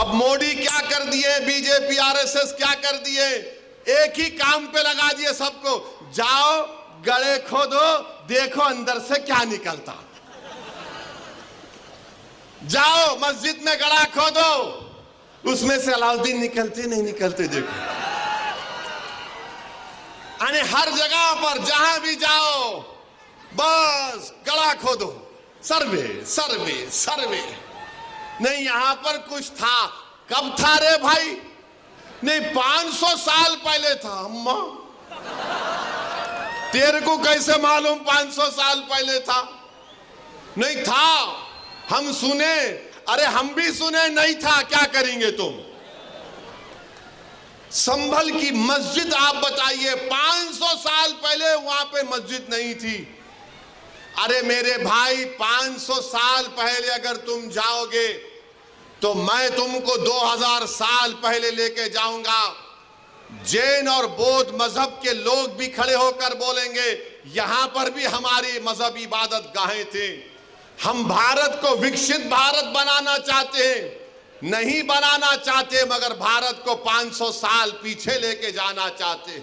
अब मोदी क्या कर दिए, बीजेपी आरएसएस क्या कर दिए, एक ही काम पे लगा दिए सबको, जाओ गड़े खोदो, देखो अंदर से क्या निकलता। जाओ मस्जिद में गड़ा खोदो, उसमें से अलाउद्दीन निकलते नहीं निकलते देखो। यानी हर जगह पर जहां भी जाओ बस गड़ा खोदो, सर्वे सर्वे सर्वे। नहीं यहां पर कुछ था, कब था रे भाई? नहीं 500 साल पहले था। अम्मा तेरे को कैसे मालूम 500 साल पहले था? नहीं था, हम सुने, अरे हम भी सुने नहीं था, क्या करेंगे तुम? संभल की मस्जिद आप बताइए, 500 साल पहले वहां पे मस्जिद नहीं थी। अरे मेरे भाई 500 साल पहले अगर तुम जाओगे तो मैं तुमको 2000 साल पहले लेके जाऊंगा। जैन और बौद्ध मजहब के लोग भी खड़े होकर बोलेंगे यहां पर भी हमारी मजहब इबादत गाहें थे। हम भारत को विकसित भारत बनाना चाहते हैं, नहीं बनाना चाहते, मगर भारत को 500 साल पीछे लेके जाना चाहते।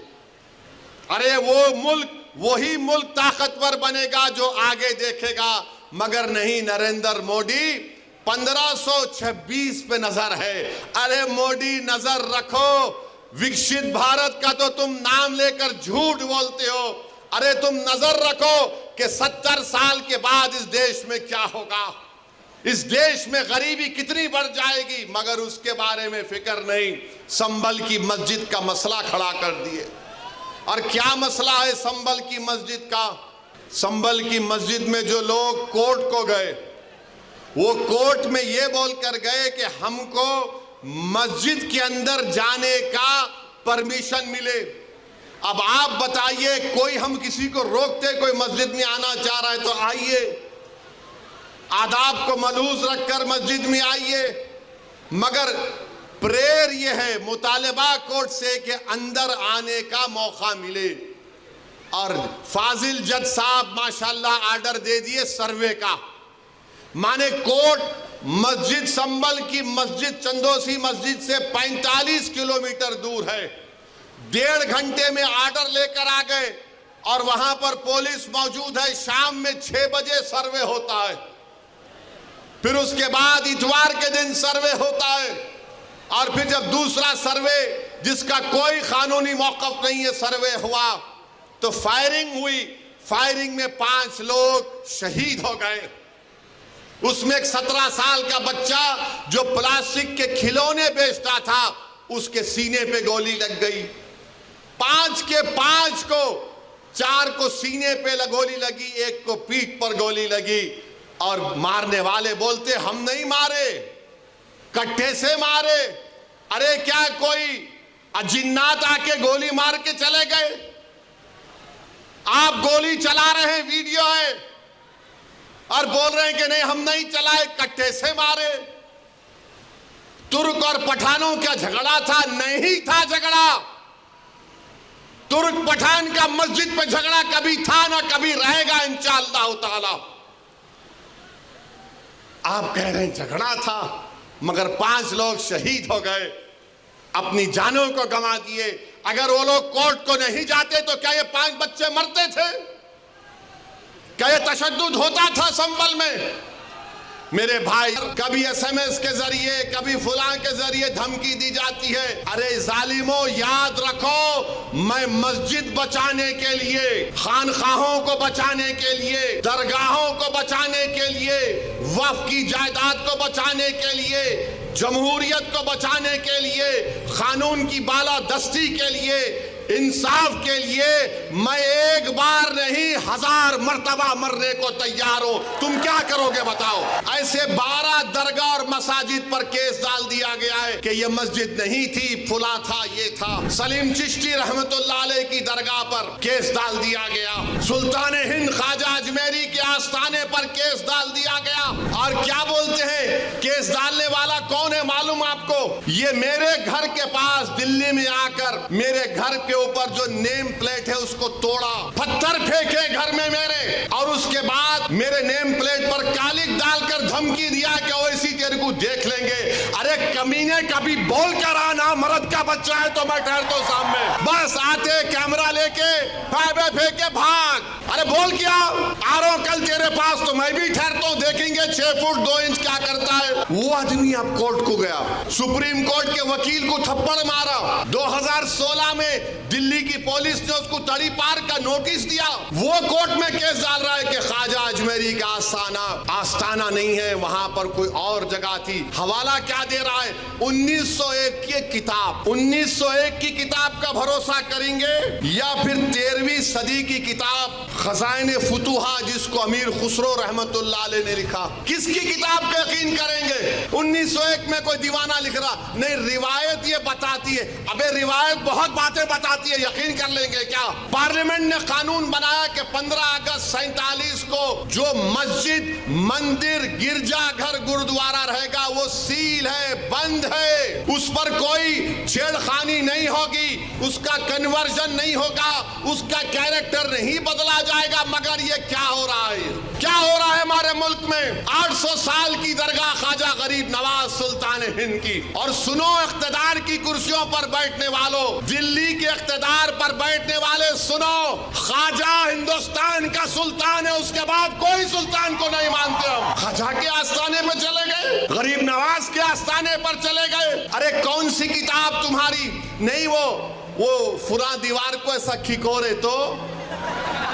अरे वो मुल्क, वही मुल्क ताकतवर बनेगा जो आगे देखेगा, मगर नहीं, नरेंद्र मोदी 1526 पे नजर है। अरे मोदी नजर रखो, विकसित भारत का तो तुम नाम लेकर झूठ बोलते हो। अरे तुम नजर रखो कि 70 साल के बाद इस देश में क्या होगा, इस देश में गरीबी कितनी बढ़ जाएगी, मगर उसके बारे में फिक्र नहीं। संभल की मस्जिद का मसला खड़ा कर दिए। और क्या मसला है संभल की मस्जिद का? संभल की मस्जिद में जो लोग कोर्ट को गए, वो कोर्ट में ये बोलकर गए कि हमको मस्जिद के अंदर जाने का परमिशन मिले। अब आप बताइए, कोई हम किसी को रोकते, कोई मस्जिद में आना चाह रहा है तो आइए, आदाब को मलूज रखकर मस्जिद में आइए, मगर प्रेयर ये है, मुतालिबा कोर्ट से कि अंदर आने का मौका मिले। और फाजिल जज साहब माशाल्लाह आर्डर दे दिए सर्वे का, माने कोर्ट मस्जिद, संभल की मस्जिद चंदोसी मस्जिद से 45 किलोमीटर दूर है। 1.5 घंटे में आर्डर लेकर आ गए और वहां पर पुलिस मौजूद है। शाम में 6 बजे सर्वे होता है, फिर उसके बाद इतवार के दिन सर्वे होता है, और फिर जब दूसरा सर्वे जिसका कोई कानूनी मौक़िफ़ नहीं है सर्वे हुआ तो फायरिंग हुई। फायरिंग में 5 लोग शहीद हो गए। उसमें एक 17 साल का बच्चा जो प्लास्टिक के खिलौने बेचता था, उसके सीने पे गोली लग गई। 5 के 5 को, 4 को सीने पे गोली लगी, 1 को पीठ पर गोली लगी। और मारने वाले बोलते हम नहीं मारे, कट्टे से मारे। अरे क्या कोई अजिन्नात आके गोली मार के चले गए? आप गोली चला रहे हैं, वीडियो है, और बोल रहे हैं कि नहीं हम नहीं चलाए, कट्टे से मारे। तुर्क और पठानों का झगड़ा था? नहीं था झगड़ा। तुर्क पठान का मस्जिद पे झगड़ा कभी था ना कभी रहेगा इंशाअल्लाह ताला। आप कह रहे हैं झगड़ा था, मगर 5 लोग शहीद हो गए, अपनी जानों को गंवा दिए। अगर वो लोग कोर्ट को नहीं जाते तो क्या ये 5 बच्चे मरते थे? क्या ये तशद्दुद होता था संभल में? मेरे भाई, कभी SMS के जरिए, कभी फुलां के जरिए धमकी दी जाती है। अरे जालिमों, याद रखो, मैं मस्जिद बचाने के लिए, खानखाहों को बचाने के लिए, दरगाहों को बचाने के लिए, वक्फ की जायदाद को बचाने के लिए, जमहूरियत को बचाने के लिए, कानून की बालादस्ती के लिए, इंसाफ के लिए मैं एक बार नहीं 1000 मर्तबा मरने को तैयार हूं। तुम क्या करोगे बताओ? ऐसे 12 दरगाह और मसाजिद पर केस डाल दिया गया है कि ये मस्जिद नहीं थी, फुला था, ये था। सलीम चिश्ती रहमतुल्लाह अलैह की दरगाह पर केस डाल दिया गया। सुल्तान हिंद ख्वाजा अजमेरी के आस्थाने पर केस डाल दिया गया। और क्या बोलते हैं, केस डालने वाला कौन है मालूम आपको? ये मेरे घर के पास दिल्ली में आकर मेरे घर के ऊपर जो नेम प्लेट है उसको तोड़ा, पत्थर फेंके घर में मेरे, और उसके बाद मेरे नेम प्लेट पर कालिक डालकर धमकी दिया कि वैसी तेरे को देख लेंगे। अरे कमीने कभी बोल कर आना, मर्द का बच्चा है तो मैं ठहरता हूं सामने, बस आते कैमरा लेके फाइबे फेंके भाग। अरे बोल क्या आ रहा हूं कल तेरे पास तो मैं भी ठहरता हूं, देखेंगे 6 फुट 2 इंच क्या करता है। वो आदमी अब कोर्ट को गया, सुप्रीम कोर्ट के वकील को थप्पड़ मारा। 2016 में दिल्ली की पुलिस ने उसको तड़ीपार का नोटिस दिया। वो कोर्ट में केस डाल रहा है कि ख्वाजा अजमेरी का आस्थाना नहीं है, वहां पर कोई और जगह थी। हवाला क्या दे रहा है? 1901 की किताब, 1901 की किताब का भरोसा करेंगे या फिर 13वीं सदी की किताब खजाइने फुतुहा जिसको अमीर खुसरो रहमतुल्लाह अलैह ने लिखा, किसकी किताब पे यकीन करेंगे? 1901 में कोई दीवाना लिख रहा नहीं, रिवायत ये बताती है। अबे रिवायत बहुत बातें बताती है, यकीन कर लेंगे क्या? पार्लियामेंट ने कानून बनाया कि 15 अगस्त 47 को जो मस्जिद, मंदिर, गिरजाघर, गुरुद्वारा रहेगा वो सील है, बंद है, उस पर कोई छेड़खानी नहीं होगी, उसका कन्वर्जन नहीं होगा, उसका कैरेक्टर नहीं बदला जाएगा। मगर ये क्या हो रहा है? क्या हो रहा है हमारे मुल्क में? 800 साल की दरगाह ख्वाजा गरीब नवाज सुल्तान हिंद की। और सुनो इख्तिदार की कुर्सियों पर बैठने वालों, दिल्ली के इख्तिदार पर बैठने वाले सुनो, ख्वाजा हिंदुस्तान का सुल्तान है, उसके बाद कोई सुल्तान को नहीं मानते हम। ख्वाजा के आस्थाने पर चले गए, गरीब नवाज के आस्थाने पर चले गए। अरे कौन सी किताब तुम्हारी? नहीं वो फुरा दीवार को ऐसा खिकोरे तो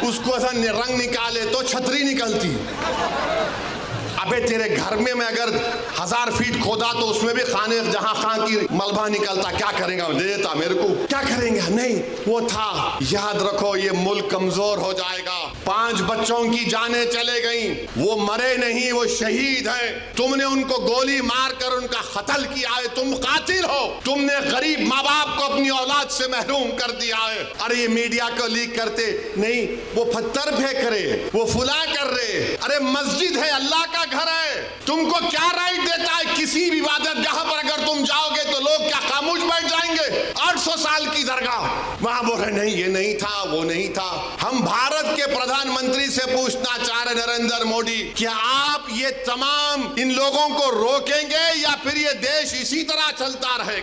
उसको ऐसा रंग निकाले तो छतरी निकलती। अबे तेरे घर में मैं अगर 1000 फीट खोदा तो उसमें भी खाने जहां खां की मलबा निकलता, क्या करेगा? देता मेरे को, क्या करेंगे? नहीं वो था। याद रखो ये मुल्क कमजोर हो जाएगा। 5 बच्चों की जानें चले गई, वो मरे नहीं, वो शहीद हैं। तुमने उनको गोली मारकर उनका कत्ल किया है, तुम कातिल हो। तुमने गरीब माँ बाप को अपनी औलाद से महरूम कर दिया है। अरे ये मीडिया को लीक करते नहीं, वो पत्थर फेंक रहे, वो फुला कर रहे। अरे मस्जिद है, अल्लाह का घर है, तुमको क्या राइट देता है? किसी भी इबादतगाह पर अगर तुम जाओगे तो लोग क्या खामोश बैठ जाएंगे? 800 साल की दरगाह, वहां बोल रहे नहीं ये नहीं था, वो नहीं था। हम भारत के प्रधानमंत्री से पूछना चाह रहे नरेंद्र मोदी, क्या आप ये तमाम इन लोगों को रोकेंगे या फिर ये देश इसी तरह चलता रहेगा?